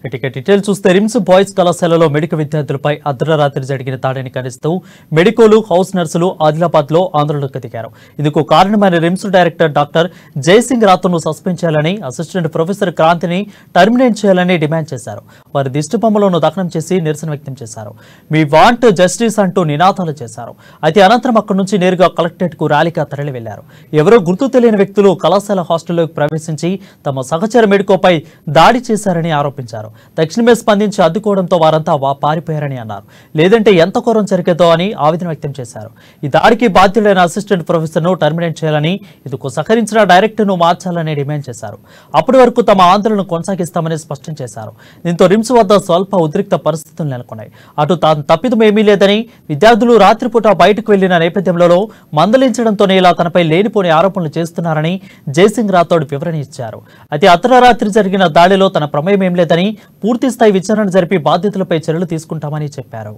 ఇక డీటెయిల్స్ చూస్తే RIMS boys కళాశాలలో మెడికల్ విద్యార్థులపై అర్ధరాత్రి జరిగిన దాడిని ఖండిస్తూ మెడికోలు హౌస్ నర్సులు ఆదిలాబాద్ లో ఆందోళనకు దిగారు. ఇందుకు కారణమైన రిమ్స్ డైరెక్టర్ డాక్టర్ జయసింగ్ రాథోడ్ను సస్పెండ్ చేయాలని, అసిస్టెంట్ ప్రొఫెసర్ క్రాంతిని టర్మినేట్ చేయాలని డిమాండ్ చేశారు. వారి దిష్టిబొమ్మలను దగ్ధం చేసి నిరసన వ్యక్తం చేశారు. మీ వాంట్ జస్టిస్ అంటూ నినాదాలు చేశారు. అయితే అనంతరం అక్కడి నుంచి నేరుగా కలెక్టరేట్ కు ర్యాలీగా తరలి వెళ్లారు. ఎవరో గుర్తు తెలియని వ్యక్తులు కళాశాల హాస్టల్లోకి ప్రవేశించి తమ సహచర మెడికోపై దాడి చేశారని ఆరోపించారు. తక్షణమే స్పందించి అడ్డుకోవడంతో వారంతా పారిపోయారని అన్నారు. లేదంటే ఎంత ఘోరం జరిగేదో అని ఆవేదన వ్యక్తం చేశారు. ఈ దాడికి బాధ్యుడైన అసిస్టెంట్ ప్రొఫెసర్ ను టర్మినేట్ చేయాలని, ఇందుకు సహకరించిన డైరెక్టర్ ను మార్చాలని డిమాండ్ చేశారు. అప్పటి వరకు తమ ఆందోళన కొనసాగిస్తామని స్పష్టం చేశారు. దీంతో రిమ్స్ వద్ద స్వల్ప ఉద్రిక్త పరిస్థితులు నెలకొన్నాయి. అటు తాను తప్పిదం ఏమీ లేదని, విద్యార్థులు రాత్రిపూట బయటకు వెళ్లిన నేపథ్యంలో మందలించడంతోనే ఇలా తనపై లేనిపోని ఆరోపణలు చేస్తున్నారని జయసింగ్ రాథోడ్ వివరణ ఇచ్చారు. అయితే అర్ధరాత్రి జరిగిన దాడిలో తన ప్రమేయం ఏం లేదని, పూర్తి స్థాయి విచారణ జరిపి బాధ్యతలపై చర్యలు తీసుకుంటామని చెప్పారు.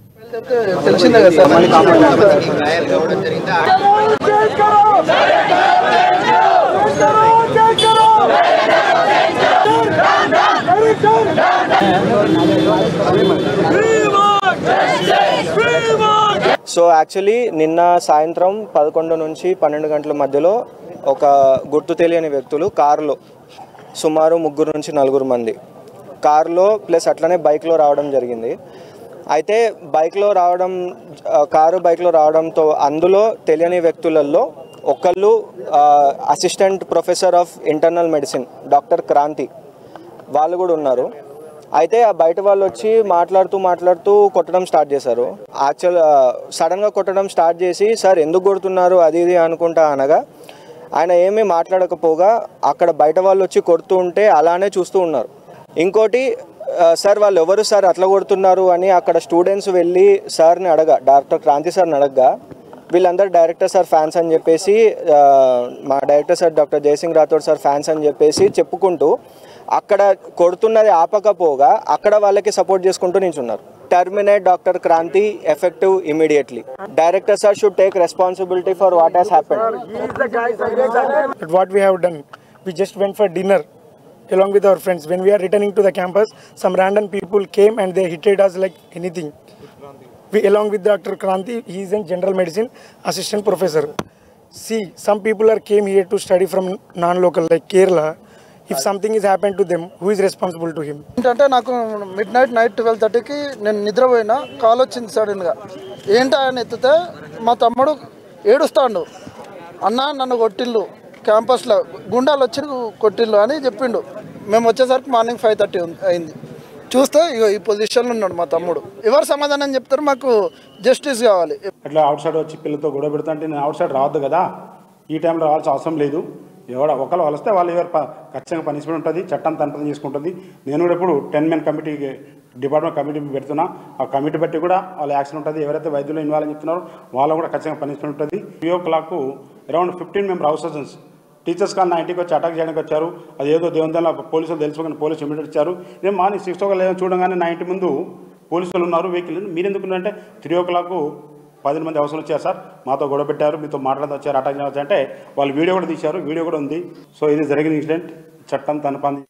సో యాక్చువల్లీ నిన్న సాయంత్రం 11 నుంచి 12 గంటల మధ్యలో ఒక గుర్తు తెలియని వ్యక్తులు కారులో సుమారు 3 నుంచి 4 మంది కారులో ప్లస్ అట్లనే బైక్లో రావడం జరిగింది. అయితే బైక్లో రావడంతో అందులో తెలియని వ్యక్తులలో ఒకళ్ళు assistant professor of internal medicine doctor Kranti వాళ్ళు కూడా ఉన్నారు. అయితే ఆ బయట వాళ్ళు వచ్చి మాట్లాడుతూ కొట్టడం స్టార్ట్ చేశారు. సడన్గా కొట్టడం స్టార్ట్ చేసి సార్ ఎందుకు కొడుతున్నారు అది ఇది అనుకుంటా అనగా ఆయన ఏమీ మాట్లాడకపోగా అక్కడ బయట వాళ్ళు వచ్చి కొడుతూ ఉంటే అలానే చూస్తూ ఉన్నారు. ఇంకోటి సార్ వాళ్ళు ఎవరు సార్ అట్లా కొడుతున్నారు అని అక్కడ స్టూడెంట్స్ వెళ్ళి సార్ని డాక్టర్ క్రాంతి సార్ని అడగగా వీళ్ళందరూ డైరెక్టర్ సార్ ఫ్యాన్స్ అని చెప్పేసి, మా director sir doctor Jaising Rathod sir fans అని చెప్పేసి చెప్పుకుంటూ అక్కడ కొడుతున్నది ఆపకపోగా అక్కడ వాళ్ళకి సపోర్ట్ చేసుకుంటూ నించున్నారు. Terminate doctor Kranti effective immediately. Director sir should take responsibility for what has happened. What we have done, we just went for dinner along with our friends. When we are returning to the campus, some random people came and they hit us like anything. We along with Dr. Kranti, he is in general medicine assistant professor. See, some people came here to study from non-local like Kerala. If something is happened to them, who is responsible to him? అంటే నాకు night 12:30కి నేను నిద్రపోయినా call వచ్చింది సడన్గా. ఏంటి ఆయన ఎత్తితే మా తమ్ముడు ఏడుస్తాడు, అన్న నన్ను కొట్టిల్లు, క్యాంపస్లో గుండాలు వచ్చి కొట్టిల్లు అని చెప్పిండు. మేము వచ్చేసరికి మార్నింగ్ 5:30 అయింది. చూస్తే ఈ పొజిషన్లో ఉన్నాడు మా తమ్ముడు. ఎవరు సమాధానం చెప్తారు, మాకు జస్టిస్ కావాలి. అట్లా అవుట్ సైడ్ వచ్చి పిల్లలతో గొడవ పెడుతుంటే నేను అవుట్ సైడ్ రావద్దు కదా, ఈ టైంలో రావాల్సిన అవసరం లేదు. ఒకళ్ళు వస్తే వాళ్ళు ఎవరు ఖచ్చితంగా పనిష్మెంట్ ఉంటుంది, చట్టం తన పని చేసుకుంటుంది. నేను కూడా ఇప్పుడు 10 మెన్ కమిటీకి డిపార్ట్మెంట్ కమిటీ పెడుతున్నా. ఆ కమిటీ బట్టి కూడా వాళ్ళ యాక్షన్ ఉంటుంది. ఎవరైతే వైద్యులు ఇన్వాల్వ్ అని చెప్తున్నారో వాళ్ళు కూడా ఖచ్చితంగా పనిష్మెంట్ ఉంటుంది. 3 o'clock around 15 member house surgeons teachers కానీ 90కి వచ్చి అటాక్ చేయడానికి వచ్చారు. అది ఏదో దేవుని పోలీసులు తెలుసుకోగానే పోలీసు ఇమీడియట్ ఇచ్చారు. నేను మార్నింగ్ 6 o'clock చూడగానే 90 ముందు పోలీసులు ఉన్నారు వెహికల్. మీరు ఎందుకుంటే 3 o'clock 10 మంది అవసరం వచ్చారు సార్, మాతో గొడవ పెట్టారు, మీతో మాట్లాడుతూ వచ్చారు, అటాక్ చేయవచ్చు అంటే వాళ్ళు వీడియో కూడా తీశారు, వీడియో కూడా ఉంది. సో ఇది జరిగిన ఇన్సిడెంట్, చట్టం తన పని